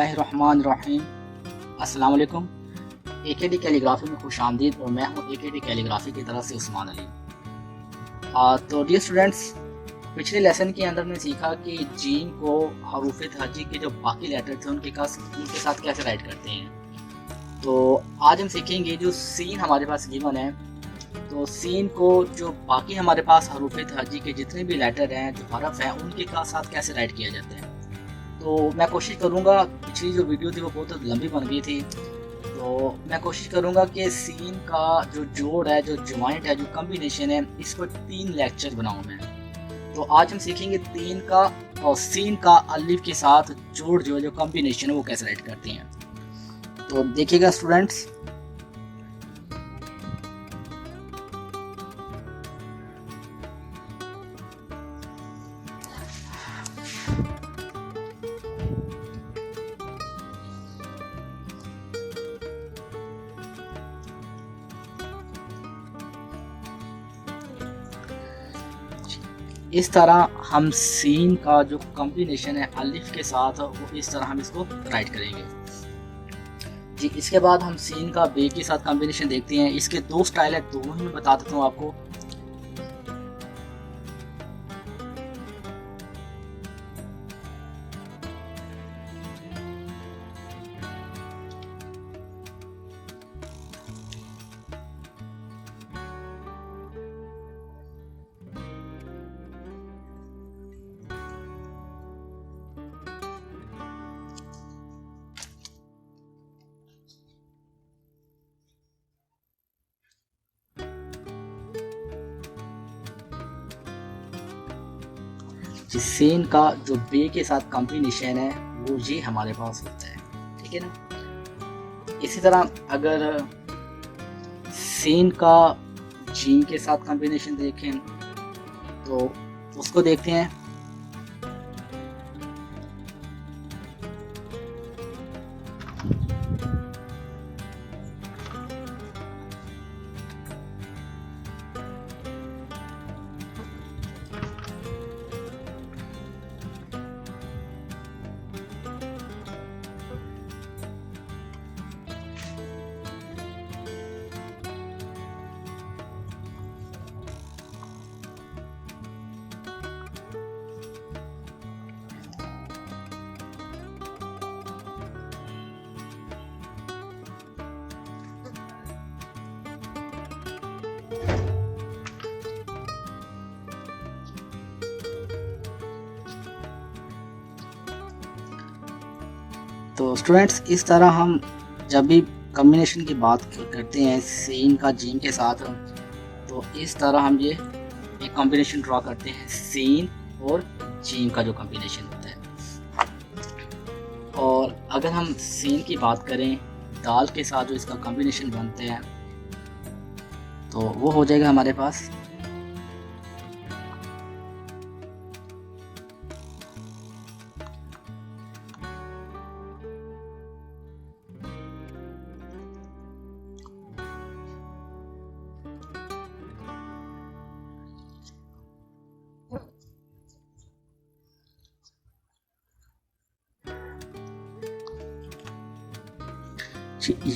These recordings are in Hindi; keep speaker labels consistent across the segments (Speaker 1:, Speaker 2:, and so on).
Speaker 1: बिस्मिल्लाहिर्रहमानिर्रहीम। अस्सलाम वालेकुम। AKD कैलीग्राफी में खुश आमदीद और मैं हूँ AKD कैलीग्राफी की तरफ से उस्मान अली। तो डियर स्टूडेंट्स, पिछले लेसन के अंदर हमने सीखा कि जीन को हरूफ तहज्जी के जो बाकी लेटर थे उनके साथ कैसे राइट करते हैं। तो आज हम सीखेंगे जो सीन हमारे पास गिवन है, तो सीन को जो बाकी हमारे पास हरूफ तहज्जी के जितने भी लेटर हैं, जो हरफ हैं, उनके साथ कैसे राइट किया जाता है। तो मैं कोशिश करूँगा, पिछली जो वीडियो थी वो बहुत लंबी बन गई थी, तो मैं कोशिश करूँगा कि सीन का जो जोड़ है, जो ज्वाइंट है, जो कम्बिनेशन है, इस पर 3 लेक्चर बनाऊँ मैं। तो आज हम सीखेंगे 3 का और सीन का अलिफ के साथ जोड़ जो कम्बिनेशन है वो कैसे राइट करते हैं। तो देखिएगा स्टूडेंट्स, इस तरह हम सीन का जो कॉम्बिनेशन है अलिफ के साथ, वो इस तरह हम इसको राइट करेंगे जी। इसके बाद हम सीन का बे के साथ कॉम्बिनेशन देखते हैं। इसके 2 स्टाइल है, दोनों ही मैं बता देता हूँ आपको। सीन का जो बे के साथ कॉम्बिनेशन है वो ये हमारे पास होता है, ठीक है ना। इसी तरह अगर सीन का जीन के साथ कॉम्बिनेशन देखें तो उसको देखते हैं। तो स्टूडेंट्स, इस तरह हम जब भी कॉम्बिनेशन की बात करते हैं सीन का जीन के साथ, तो इस तरह हम ये एक कॉम्बिनेशन ड्रॉ करते हैं, सीन और जीन का जो कॉम्बिनेशन होता है। और अगर हम सीन की बात करें दाल के साथ जो इसका कॉम्बिनेशन बनते हैं, तो वो हो जाएगा हमारे पास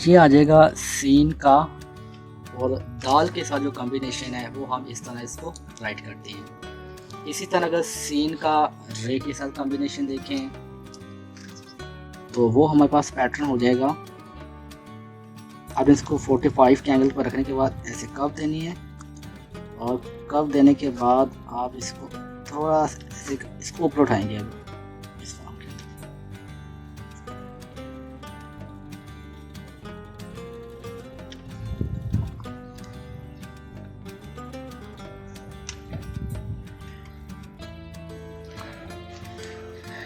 Speaker 1: ये आ जाएगा सीन का, और दाल के साथ जो कॉम्बिनेशन है वो हम इस तरह इसको राइट करते हैं। इसी तरह अगर सीन का रे के साथ कॉम्बिनेशन देखें तो वो हमारे पास पैटर्न हो जाएगा। अब इसको 45 के एंगल पर रखने के बाद ऐसे कव देनी है, और कव देने के बाद आप इसको थोड़ा इसको ऊपर उठाएंगे। अब इस तरह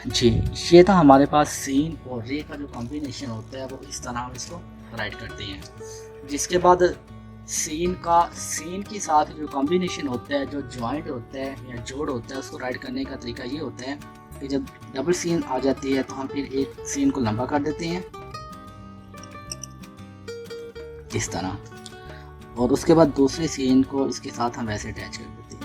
Speaker 1: जी, ये था हमारे पास सीन और रे का जो कॉम्बिनेशन होता है वो इस तरह हम इसको राइट करते हैं। जिसके बाद सीन के साथ जो कॉम्बिनेशन होता है, जो जॉइंट होता है या जोड़ होता है, उसको राइट करने का तरीका ये होता है कि जब डबल सीन आ जाती है तो हम फिर एक सीन को लंबा कर देते हैं इस तरह, और उसके बाद दूसरे सीन को इसके साथ हम ऐसे अटैच कर देते हैं।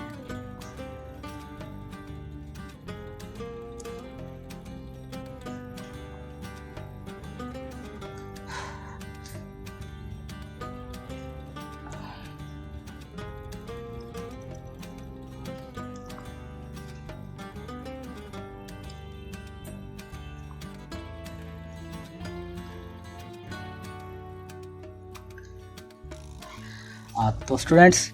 Speaker 1: तो स्टूडेंट्स,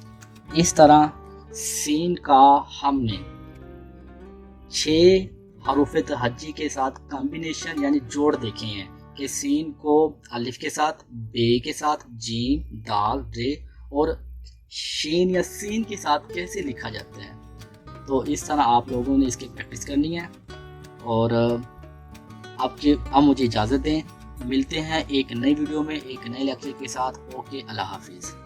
Speaker 1: इस तरह सीन का हमने 6 हरूफ तहज्जी के साथ कॉम्बिनेशन यानी जोड़ देखे हैं कि सीन को अलिफ के साथ, बे के साथ, जीम, दाल, रे और शीन या सीन के साथ कैसे लिखा जाता है। तो इस तरह आप लोगों ने इसकी प्रैक्टिस करनी है। और अब मुझे इजाज़त दें, मिलते हैं एक नई वीडियो में एक नए लेक्चर के साथ। ओके, अल्लाह हाफिज़।